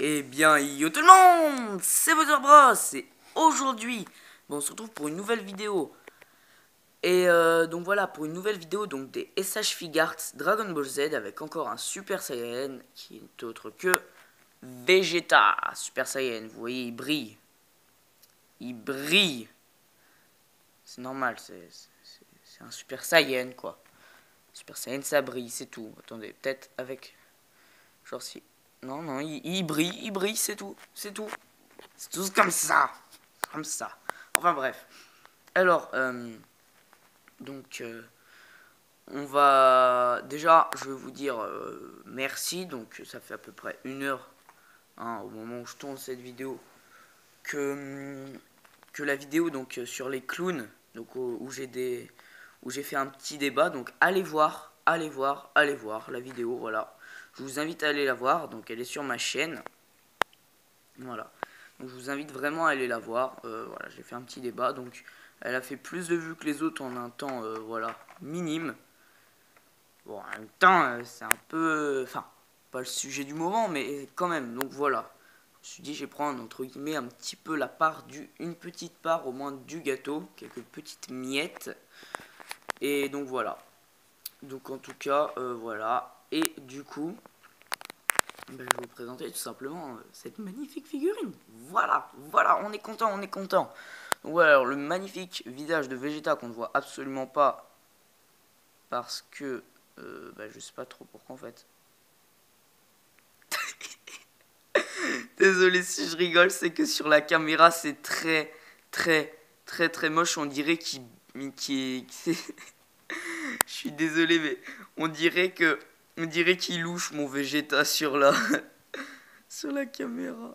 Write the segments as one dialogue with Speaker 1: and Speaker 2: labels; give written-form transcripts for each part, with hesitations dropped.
Speaker 1: Eh bien, yo tout le monde, c'est votre Bros et aujourd'hui, on se retrouve pour une nouvelle vidéo. Et donc voilà, pour une nouvelle vidéo donc des SH Figuarts Dragon Ball Z avec encore un Super Saiyan qui est autre que Vegeta Super Saiyan. Vous voyez, il brille. Il brille. C'est normal, c'est un Super Saiyan quoi. Super Saiyan ça brille, c'est tout. Attendez, peut-être avec... Genre si... Non, non, il brille, c'est tout. C'est tout. C'est tout comme ça. Comme ça. Enfin bref. Alors, donc, on va... Déjà, je vais vous dire merci. Donc, ça fait à peu près 1 heure, hein, au moment où je tourne cette vidéo, que la vidéo donc sur les clowns, donc où j'ai fait un petit débat. Donc, allez voir la vidéo, voilà. Je vous invite à aller la voir. Donc, elle est sur ma chaîne. Voilà. Donc je vous invite vraiment à aller la voir. Voilà, j'ai fait un petit débat. Donc elle a fait plus de vues que les autres en un temps voilà, minime. Bon, en même temps, c'est un peu... Enfin, pas le sujet du moment, mais quand même. Donc voilà. Je me suis dit, je vais prendre entre guillemets un petit peu la part une petite part au moins du gâteau. Quelques petites miettes. Et donc voilà. Donc en tout cas, voilà. Et du coup... Ben, je vais vous présenter tout simplement cette magnifique figurine. Voilà, voilà, on est content, on est content. Donc voilà, alors le magnifique visage de Vegeta qu'on ne voit absolument pas parce que ben, je sais pas trop pourquoi en fait. Désolé si je rigole, c'est que sur la caméra c'est très moche. On dirait je suis désolé mais on dirait qu'il louche mon Vegeta sur sur la caméra.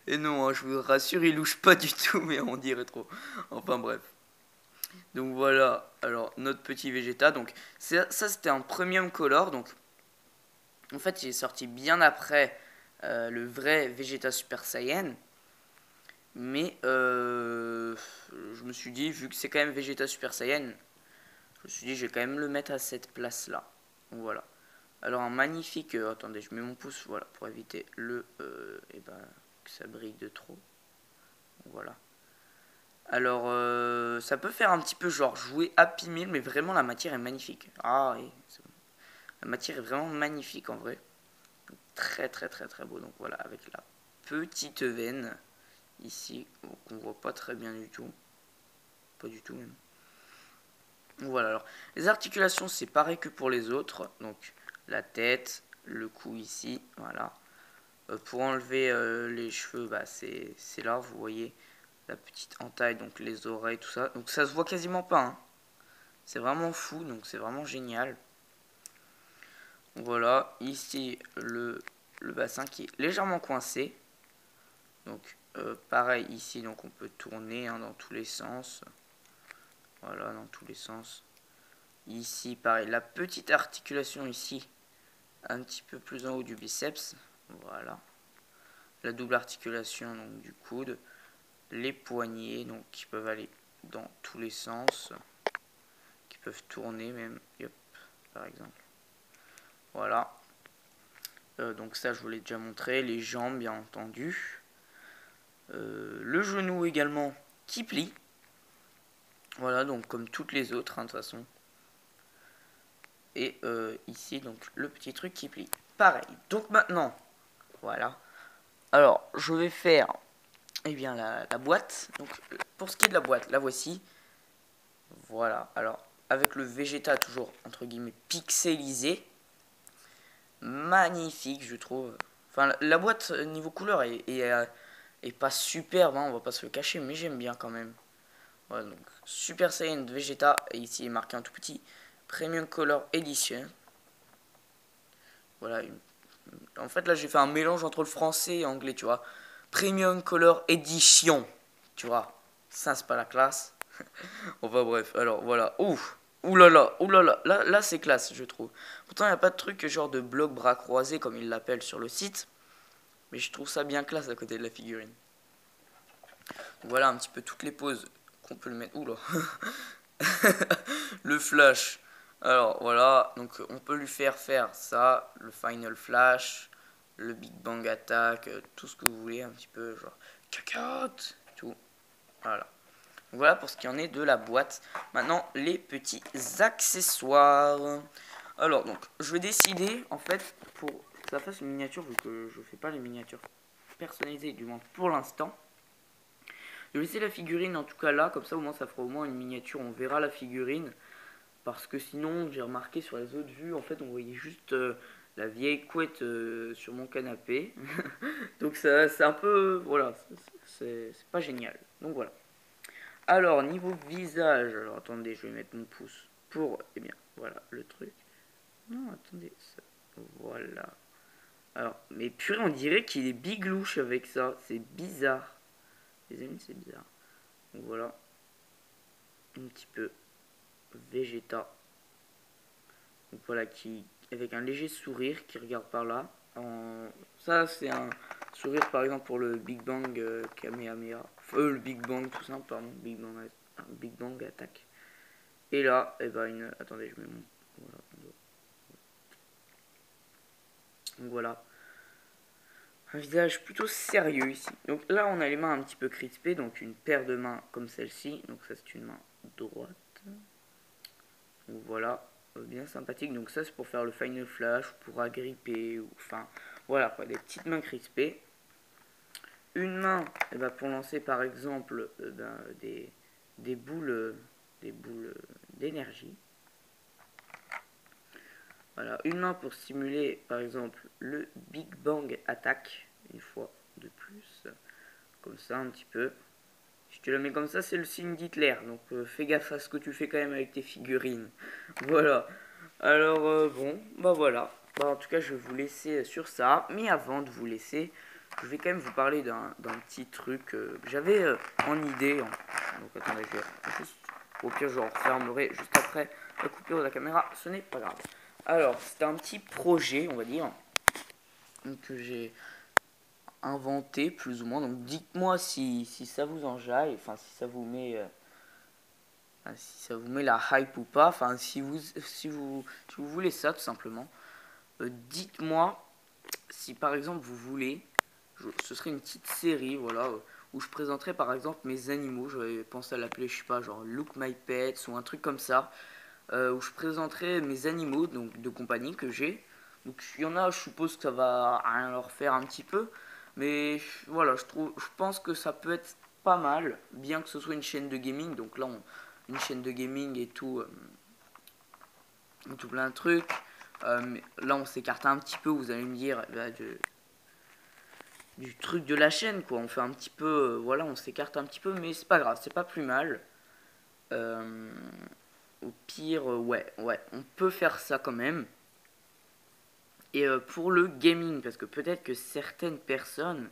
Speaker 1: Et non, hein, je vous rassure, il louche pas du tout, mais on dirait trop. Enfin bref. Donc voilà, alors notre petit Vegeta. Donc ça c'était un premium color. Donc en fait il est sorti bien après le vrai Vegeta Super Saiyan. Mais je me suis dit, vu que c'est quand même Vegeta Super Saiyan, je me suis dit je vais quand même le mettre à cette place là. Donc voilà. Alors un magnifique... attendez, je mets mon pouce, voilà, pour éviter et ben, que ça brille de trop. Donc, voilà. Alors, ça peut faire un petit peu genre jouer Happy Meal, mais vraiment la matière est magnifique. Ah oui, bon. La matière est vraiment magnifique en vrai. Très beau. Donc voilà, avec la petite veine ici, qu'on voit pas très bien du tout. Pas du tout même. Voilà, alors les articulations c'est pareil que pour les autres. Donc la tête, le cou ici, voilà. Pour enlever les cheveux, bah, c'est là, vous voyez la petite entaille, donc les oreilles, tout ça. Donc ça se voit quasiment pas, hein. C'est vraiment fou, donc c'est vraiment génial. Voilà, ici le bassin qui est légèrement coincé. Donc pareil ici, donc on peut tourner hein, dans tous les sens. Voilà, dans tous les sens. Ici, pareil, la petite articulation ici, un petit peu plus en haut du biceps. Voilà. La double articulation donc, du coude. Les poignets, donc qui peuvent aller dans tous les sens. Qui peuvent tourner même. Hop, par exemple. Voilà. Donc ça, je vous l'ai déjà montré. Les jambes, bien entendu. Le genou également qui plie. Voilà, donc comme toutes les autres, hein, de toute façon. Et ici, donc le petit truc qui plie. Pareil. Donc maintenant, voilà. Alors, je vais faire eh bien, la boîte. Donc, pour ce qui est de la boîte, la voici. Voilà. Alors, avec le Vegeta toujours, entre guillemets, pixelisé. Magnifique, je trouve. Enfin, la boîte, niveau couleur, est pas superbe, hein, on va pas se le cacher, mais j'aime bien quand même. Voilà, donc Super Saiyan de Vegeta, et ici il est marqué un tout petit Premium Color Edition. Voilà, en fait là j'ai fait un mélange entre le français et l'anglais, tu vois. Premium Color Edition, tu vois. Ça c'est pas la classe. Enfin bref, alors voilà. Ouf, oulala, là c'est classe, je trouve. Pourtant il n'y a pas de truc genre de bloc bras croisés comme ils l'appellent sur le site. Mais je trouve ça bien classe à côté de la figurine. Voilà un petit peu toutes les poses qu'on peut le mettre. Oula. Le flash. Alors voilà, donc on peut lui faire ça, le final flash. le Big Bang Attack, tout ce que vous voulez un petit peu, genre cacahuètes, tout. Voilà. Donc voilà pour ce qui en est de la boîte. Maintenant les petits accessoires. Alors donc je vais décider en fait pour que ça fasse une miniature vu que je fais pas les miniatures personnalisées du moins pour l'instant. Je vais laisser la figurine en tout cas là, comme ça au moins ça fera au moins une miniature, on verra la figurine. Parce que sinon j'ai remarqué sur les autres vues en fait on voyait juste la vieille couette sur mon canapé. Donc c'est un peu voilà, c'est pas génial. Donc voilà. Alors niveau visage, alors attendez je vais mettre mon pouce pour, eh bien voilà le truc. Non attendez, ça, voilà. Alors mais purée on dirait qu'il est biglouche avec ça, c'est bizarre. Les amis c'est bizarre. Donc voilà. Un petit peu Vegeta. Donc voilà, qui avec un léger sourire qui regarde par là. Ça c'est un sourire par exemple pour le Big Bang Kamehameha. Le Big Bang tout simple, pardon, Big Bang attaque. Et là, et ben une. Attendez, je mets mon. Voilà. Donc voilà. Un visage plutôt sérieux ici. Donc là on a les mains un petit peu crispées, donc une paire de mains comme celle-ci. Donc ça c'est une main droite. Donc voilà, bien sympathique. Donc ça c'est pour faire le final flash, pour agripper, ou enfin voilà quoi, des petites mains crispées. Une main pour lancer par exemple des boules d'énergie. Voilà, une main pour simuler par exemple le Big Bang Attack, une fois de plus, comme ça un petit peu. Si tu la mets comme ça, c'est le signe d'Hitler. Donc fais gaffe à ce que tu fais quand même avec tes figurines. Voilà. Alors bon, bah voilà. Bah, en tout cas, je vais vous laisser sur ça. Mais avant de vous laisser, je vais quand même vous parler d'un petit truc que j'avais en idée. Donc attendez, je vais juste... Au pire, je refermerai juste après la coupure de la caméra. Ce n'est pas grave. Alors, c'était un petit projet, on va dire, que j'ai inventé plus ou moins. Donc dites-moi si ça vous enjaille, enfin si ça vous met la hype ou pas, enfin si vous voulez ça tout simplement. Dites-moi si par exemple vous voulez, ce serait une petite série voilà où je présenterai par exemple mes animaux. J'avais pensé à l'appeler je sais pas genre Look My Pets ou un truc comme ça, où je présenterai mes animaux donc de compagnie que j'ai. Donc il y en a, je suppose que ça va rien leur faire un petit peu, mais voilà, je pense que ça peut être pas mal, bien que ce soit une chaîne de gaming. Donc là, une chaîne de gaming et tout, tout plein de trucs. Mais là, on s'écarte un petit peu. Vous allez me dire du truc de la chaîne, quoi. On fait un petit peu, voilà, on s'écarte un petit peu, mais c'est pas grave, c'est pas plus mal. Au pire, ouais, on peut faire ça quand même. Et pour le gaming, parce que peut-être que certaines personnes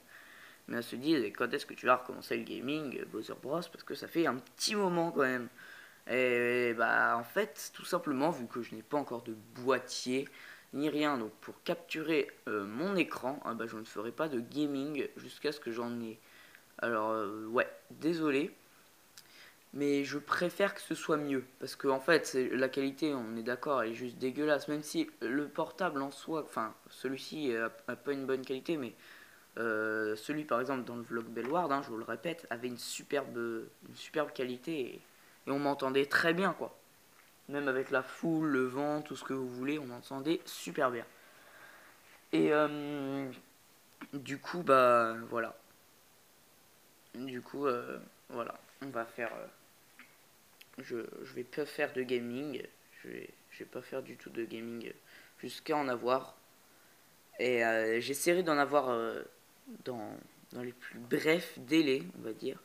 Speaker 1: se disent quand est-ce que tu vas recommencer le gaming, Bowser Bros, parce que ça fait un petit moment quand même. Et bah en fait, tout simplement, vu que je n'ai pas encore de boîtier ni rien, donc pour capturer mon écran, bah, je ne ferai pas de gaming jusqu'à ce que j'en ai. Alors ouais, désolé. Mais je préfère que ce soit mieux. Parce que en fait, la qualité, on est d'accord, elle est juste dégueulasse. Même si le portable en soi, enfin, celui-ci a pas une bonne qualité, mais celui par exemple dans le vlog Bellward, je vous le répète, avait une superbe qualité et on m'entendait très bien quoi. Même avec la foule, le vent, tout ce que vous voulez, on m'entendait super bien. Et du coup, bah voilà. Du coup, voilà, on va faire. Je vais pas faire de gaming. Je vais pas faire du tout de gaming jusqu'à en avoir. Et j'essaierai d'en avoir dans les plus brefs délais, on va dire.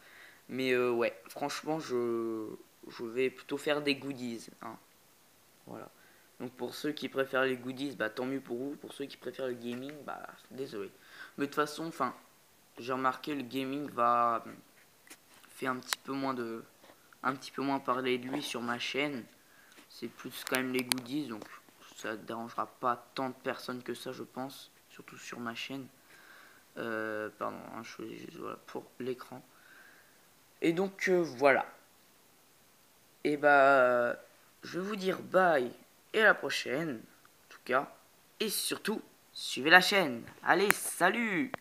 Speaker 1: Mais ouais, franchement, je vais plutôt faire des goodies. Voilà. Donc pour ceux qui préfèrent les goodies, bah tant mieux pour vous. Pour ceux qui préfèrent le gaming, bah désolé. Mais de toute façon, enfin, j'ai remarqué le gaming fait un petit peu moins parler de lui sur ma chaîne. C'est plus quand même les goodies, donc ça ne dérangera pas tant de personnes que ça, je pense, surtout sur ma chaîne. Pardon, je choisis juste voilà, pour l'écran. Et donc voilà. Et bah, je vais vous dire bye et à la prochaine, en tout cas. Et surtout, suivez la chaîne. Allez, salut!